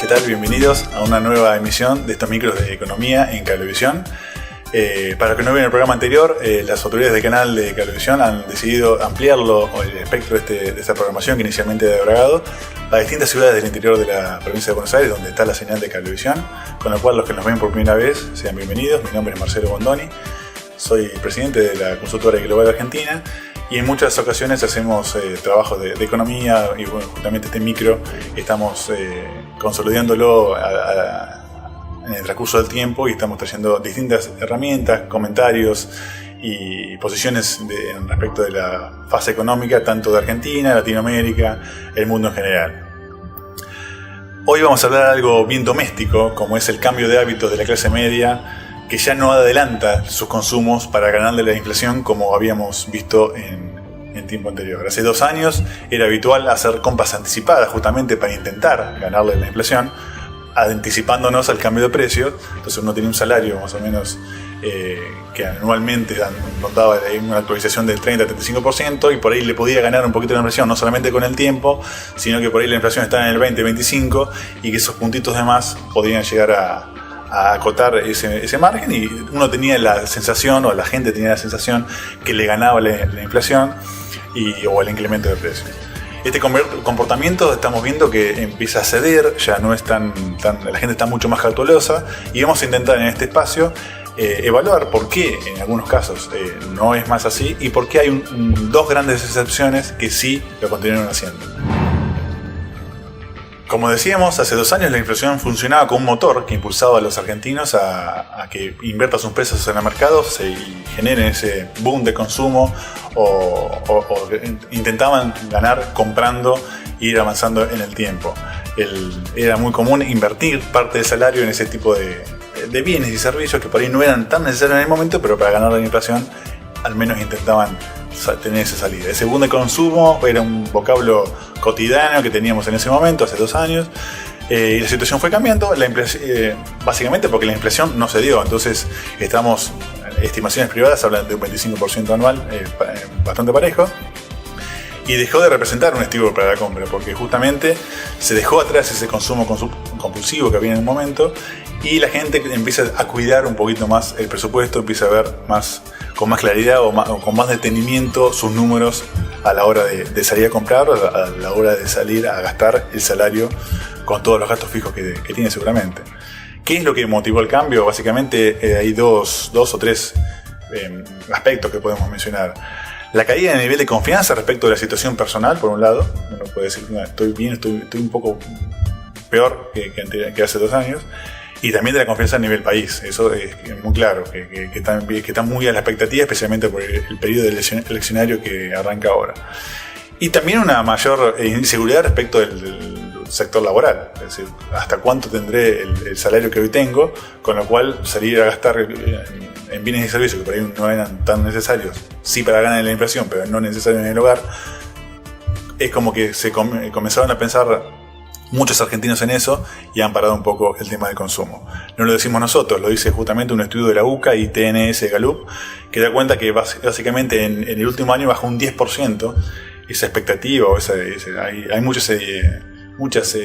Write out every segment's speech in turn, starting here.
tal? Bienvenidos a una nueva emisión de estos micros de economía en Cablevisión. Para los que no vieron el programa anterior, las autoridades del canal de Cablevisión han decidido ampliarlo, el espectro de esta programación que inicialmente era de Bragado, a distintas ciudades del interior de la provincia de Buenos Aires, donde está la señal de Cablevisión, con lo cual los que nos ven por primera vez, sean bienvenidos. Mi nombre es Marcelo Bondoni, soy presidente de la consultora Global Argentina, y en muchas ocasiones hacemos trabajos de economía, y bueno, justamente este micro estamos consolidándolo en el transcurso del tiempo, y estamos trayendo distintas herramientas, comentarios y posiciones respecto de la fase económica, tanto de Argentina, Latinoamérica, el mundo en general. Hoy vamos a hablar de algo bien doméstico, como es el cambio de hábitos de la clase media, que ya no adelanta sus consumos para ganarle la inflación como habíamos visto en tiempo anterior. Hace 2 años era habitual hacer compras anticipadas justamente para intentar ganarle la inflación, anticipándonos al cambio de precios. Entonces uno tenía un salario más o menos que anualmente rondaba una actualización del 30-35%, y por ahí le podía ganar un poquito la inflación, no solamente con el tiempo, sino que por ahí la inflación estaba en el 20-25%, y que esos puntitos de más podían llegar a acotar ese margen, y uno tenía la sensación, o la gente tenía la sensación, que le ganaba la inflación o el incremento de precios. Este comportamiento estamos viendo que empieza a ceder, ya no es la gente está mucho más cautelosa, y vamos a intentar en este espacio evaluar por qué en algunos casos no es más así, y por qué hay dos grandes excepciones que sí lo continuaron haciendo. Como decíamos, hace 2 años la inflación funcionaba como un motor que impulsaba a los argentinos a que inviertan sus pesos en el mercado y generen ese boom de consumo, o intentaban ganar comprando e ir avanzando en el tiempo. Era muy común invertir parte del salario en ese tipo de bienes y servicios que por ahí no eran tan necesarios en el momento, pero para ganar la inflación al menos intentaban tener esa salida. Ese boom de consumo era un vocablo cotidiano que teníamos en ese momento, hace 2 años, y la situación fue cambiando, básicamente porque la inflación no se dio. Entonces estimaciones privadas hablan de un 25% anual, bastante parejo, y dejó de representar un estímulo para la compra, porque justamente se dejó atrás ese consumo compulsivo que había en un momento, y la gente empieza a cuidar un poquito más el presupuesto, empieza a ver con más claridad o con más detenimiento sus números a la hora de salir a comprar, o a la hora de salir a gastar el salario con todos los gastos fijos que tiene seguramente. ¿Qué es lo que motivó el cambio? Básicamente hay dos o tres aspectos que podemos mencionar. La caída en el nivel de confianza respecto de la situación personal, por un lado. Uno puede decir, no, estoy bien, estoy un poco peor que hace 2 años. Y también de la confianza a nivel país. Eso es muy claro, que está muy a la expectativa, especialmente por el periodo eleccionario que arranca ahora. Y también una mayor inseguridad respecto del sector laboral. Es decir, hasta cuánto tendré el salario que hoy tengo, con lo cual salir a gastar en bienes y servicios que por ahí no eran tan necesarios, sí para ganar la inflación, pero no necesarios en el hogar. Es como que se comenzaron a pensar muchos argentinos en eso, y han parado un poco el tema del consumo. No lo decimos nosotros, lo dice justamente un estudio de la UCA y TNS Gallup, que da cuenta que básicamente en el último año bajó un 10% esa expectativa, hay muchas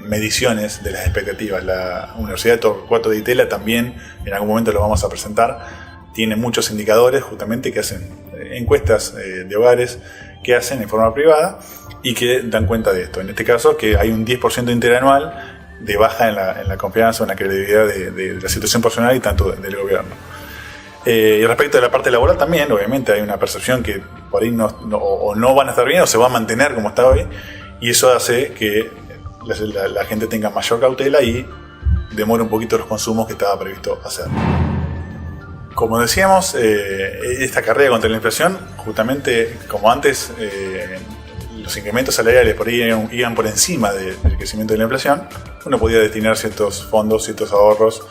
mediciones de las expectativas. La Universidad de Torcuato Di Tella también, en algún momento lo vamos a presentar, tiene muchos indicadores justamente que hacen encuestas de hogares que hacen en forma privada, y que dan cuenta de esto. En este caso, que hay un 10% interanual de baja en la confianza o en la credibilidad de la situación personal y tanto del gobierno. Y respecto de la parte laboral también, obviamente hay una percepción que por ahí no van a estar bien, o se va a mantener como está hoy, y eso hace que la gente tenga mayor cautela y demore un poquito los consumos que estaba previsto hacer. Como decíamos, esta carrera contra la inflación, justamente como antes, los incrementos salariales por ahí iban por encima del crecimiento de la inflación, uno podía destinar ciertos fondos, ciertos ahorros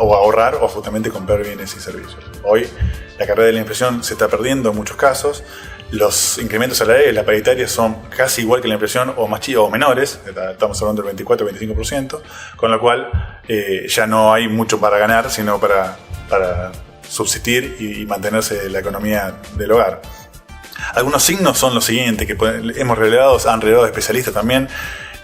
o ahorrar, o justamente comprar bienes y servicios. Hoy la carrera de la inflación se está perdiendo en muchos casos. Los incrementos salariales, la paritaria, son casi igual que la inflación, o más chicos o menores, estamos hablando del 24-25%, con lo cual ya no hay mucho para ganar, sino para subsistir y mantenerse la economía del hogar. Algunos signos son los siguientes, que han revelado especialistas también.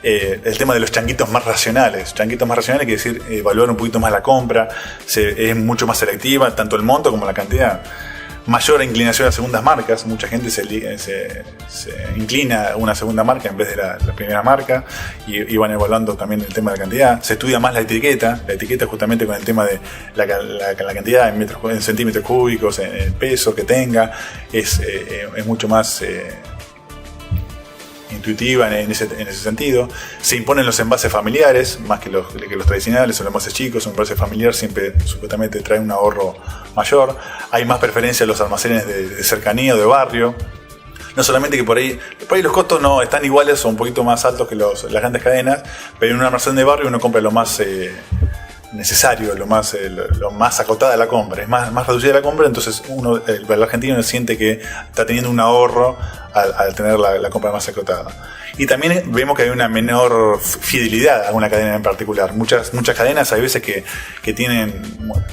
el tema de los changuitos más racionales. Changuitos más racionales quiere decir evaluar un poquito más la compra, es mucho más selectiva, tanto el monto como la cantidad. Mayor inclinación a segundas marcas, mucha gente se inclina a una segunda marca en vez de la primera marca, y van evaluando también el tema de la cantidad. Se estudia más la etiqueta justamente con el tema de la cantidad en centímetros cúbicos, en el peso que tenga, es mucho más intuitiva en ese sentido. Se imponen los envases familiares más que los tradicionales, o los envases chicos. Un envase familiar siempre supuestamente trae un ahorro mayor. Hay más preferencia en los almacenes de cercanía o de barrio. No solamente que por ahí los costos no están iguales o un poquito más altos que las grandes cadenas, pero en un almacén de barrio uno compra lo más necesario, lo más acotada la compra, es más reducida la compra, entonces el argentino siente que está teniendo un ahorro al tener la compra más acotada. Y también vemos que hay una menor fidelidad a una cadena en particular. Muchas cadenas hay veces que tienen,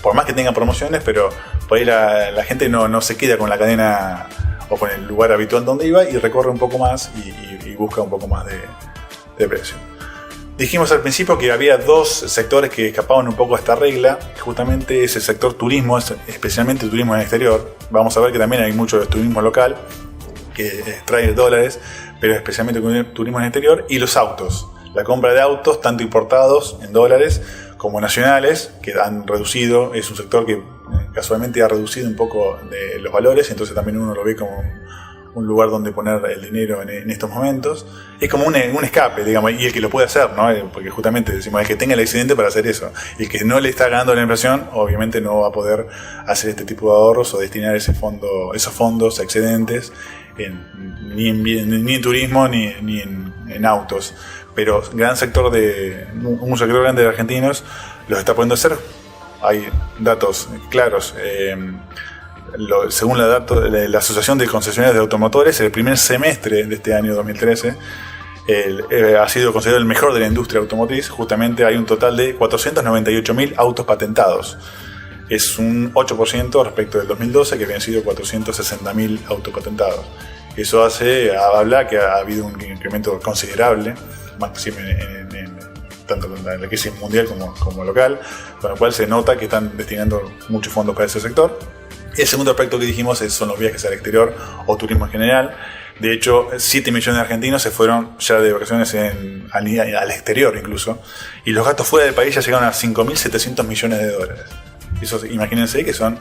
por más que tengan promociones, pero por ahí la gente no se queda con la cadena o con el lugar habitual donde iba, y recorre un poco más y busca un poco más de precio. Dijimos al principio que había dos sectores que escapaban un poco a esta regla. Justamente es el sector turismo, especialmente el turismo en el exterior. Vamos a ver que también hay mucho de turismo local que trae dólares, pero especialmente turismo en el exterior. Y los autos, la compra de autos, tanto importados en dólares como nacionales, que han reducido. Es un sector que casualmente ha reducido un poco de los valores, entonces también uno lo ve como un lugar donde poner el dinero en estos momentos. Es como un escape, digamos, y el que lo puede hacer, ¿no? Porque justamente decimos, el que tenga el excedente para hacer eso. Y el que no le está ganando la inflación, obviamente no va a poder hacer este tipo de ahorros o destinar esos fondos excedentes ni en turismo ni en autos. Pero un sector grande de argentinos los está pudiendo hacer. Hay datos claros. Según la Asociación de Concesionarios de Automotores, el primer semestre de este año 2013 ha sido considerado el mejor de la industria automotriz. Justamente hay un total de 498.000 autos patentados. Es un 8% respecto del 2012, que habían sido 460.000 autos patentados. Eso habla que ha habido un incremento considerable, tanto en la crisis mundial como local, con lo cual se nota que están destinando muchos fondos para ese sector. El segundo aspecto que dijimos son los viajes al exterior o turismo en general. De hecho, 7 millones de argentinos se fueron ya de vacaciones al exterior incluso, y los gastos fuera del país ya llegaron a 5.700 millones de dólares. Eso, imagínense que son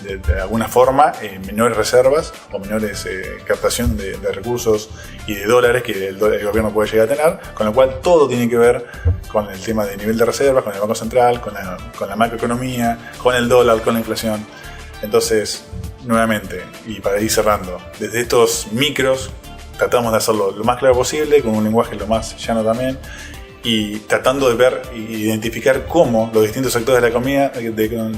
de alguna forma menores reservas o menores captación de recursos y de dólares que el gobierno puede llegar a tener, con lo cual todo tiene que ver con el tema de nivel de reservas, con el Banco Central, con la macroeconomía, con el dólar, con la inflación. Entonces, nuevamente, y para ir cerrando, desde estos micros tratamos de hacerlo lo más claro posible, con un lenguaje lo más llano también, y tratando de ver e identificar cómo los distintos sectores de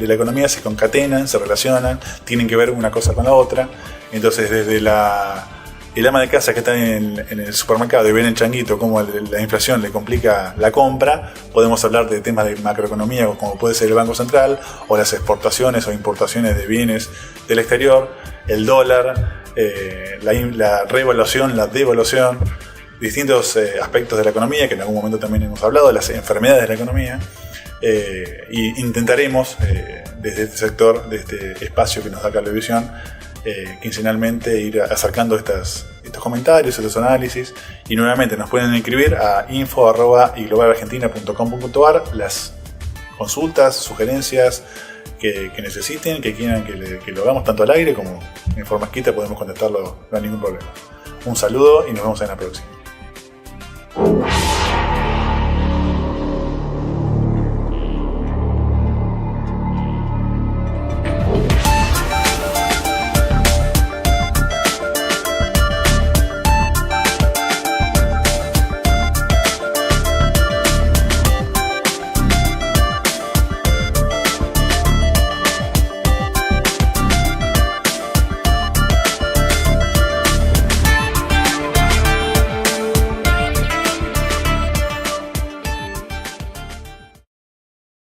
la economía se concatenan, se relacionan, tienen que ver una cosa con la otra. Entonces, desde el ama de casa que está en el supermercado y ven el changuito cómo la inflación le complica la compra, podemos hablar de temas de macroeconomía como puede ser el Banco Central, o las exportaciones o importaciones de bienes del exterior, el dólar, la revaluación, la devaluación, distintos aspectos de la economía que en algún momento también hemos hablado, de las enfermedades de la economía, y intentaremos desde este sector, de este espacio que nos da Cablevisión, quincenalmente ir acercando estos comentarios, estos análisis, y nuevamente nos pueden escribir a info@iglobalargentina.com.ar las consultas, sugerencias que necesiten, que quieran que lo hagamos tanto al aire como en forma escrita, podemos contestarlo, no hay ningún problema. Un saludo y nos vemos en la próxima.